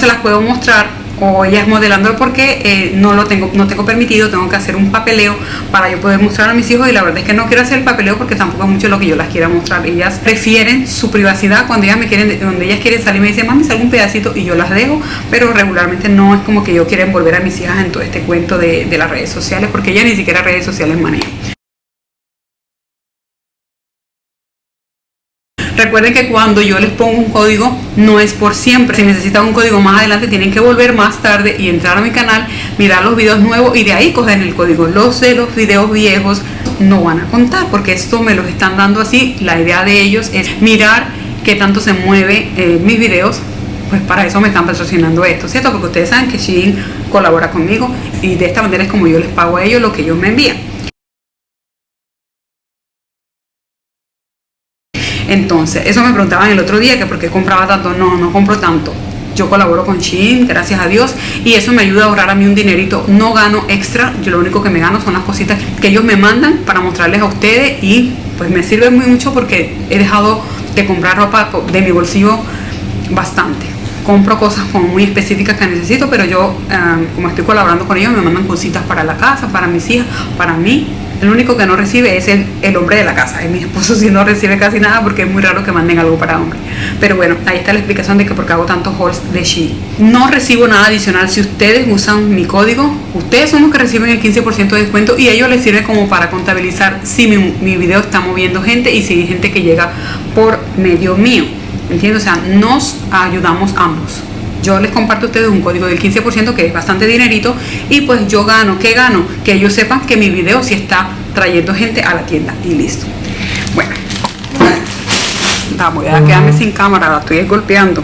se las puedo mostrar, o ella es modelando porque no tengo permitido, tengo que hacer un papeleo para yo poder mostrar a mis hijos, y la verdad es que no quiero hacer el papeleo porque tampoco es mucho lo que yo las quiera mostrar. Ellas prefieren su privacidad cuando ellas me quieren, donde ellas quieren salir me dicen mami salgo un pedacito y yo las dejo, pero regularmente no es como que yo quiera envolver a mis hijas en todo este cuento de las redes sociales, porque ellas ni siquiera redes sociales manejan. Recuerden que cuando yo les pongo un código no es por siempre. Si necesitan un código más adelante tienen que volver más tarde y entrar a mi canal, mirar los videos nuevos y de ahí coger el código. Los de los videos viejos no van a contar porque esto me los están dando así. La idea de ellos es mirar qué tanto se mueve mis videos. Pues para eso me están patrocinando esto, ¿cierto? Porque ustedes saben que Shein colabora conmigo y de esta manera es como yo les pago a ellos lo que ellos me envían. Entonces, eso me preguntaban el otro día, que por qué compraba tanto. No compro tanto. Yo colaboro con Shein, gracias a Dios, y eso me ayuda a ahorrar a mí un dinerito. No gano extra, yo lo único que me gano son las cositas que ellos me mandan para mostrarles a ustedes, y pues me sirve muy mucho porque he dejado de comprar ropa de mi bolsillo bastante. Compro cosas como muy específicas que necesito, pero yo, como estoy colaborando con ellos, me mandan cositas para la casa, para mis hijas, para mí. El único que no recibe es el hombre de la casa. Mi esposo sí no recibe casi nada porque es muy raro que manden algo para hombre. Pero bueno, ahí está la explicación de que por qué hago tantos hauls de Shein. No recibo nada adicional si ustedes usan mi código. Ustedes son los que reciben el 15% de descuento y a ellos les sirve como para contabilizar si mi video está moviendo gente y si hay gente que llega por medio mío. ¿Entiendes? O sea, nos ayudamos ambos. Yo les comparto a ustedes un código del 15% que es bastante dinerito, y pues yo gano, ¿qué gano? Que ellos sepan que mi video sí está trayendo gente a la tienda y listo. Bueno, voy a quedarme sin cámara, la estoy golpeando.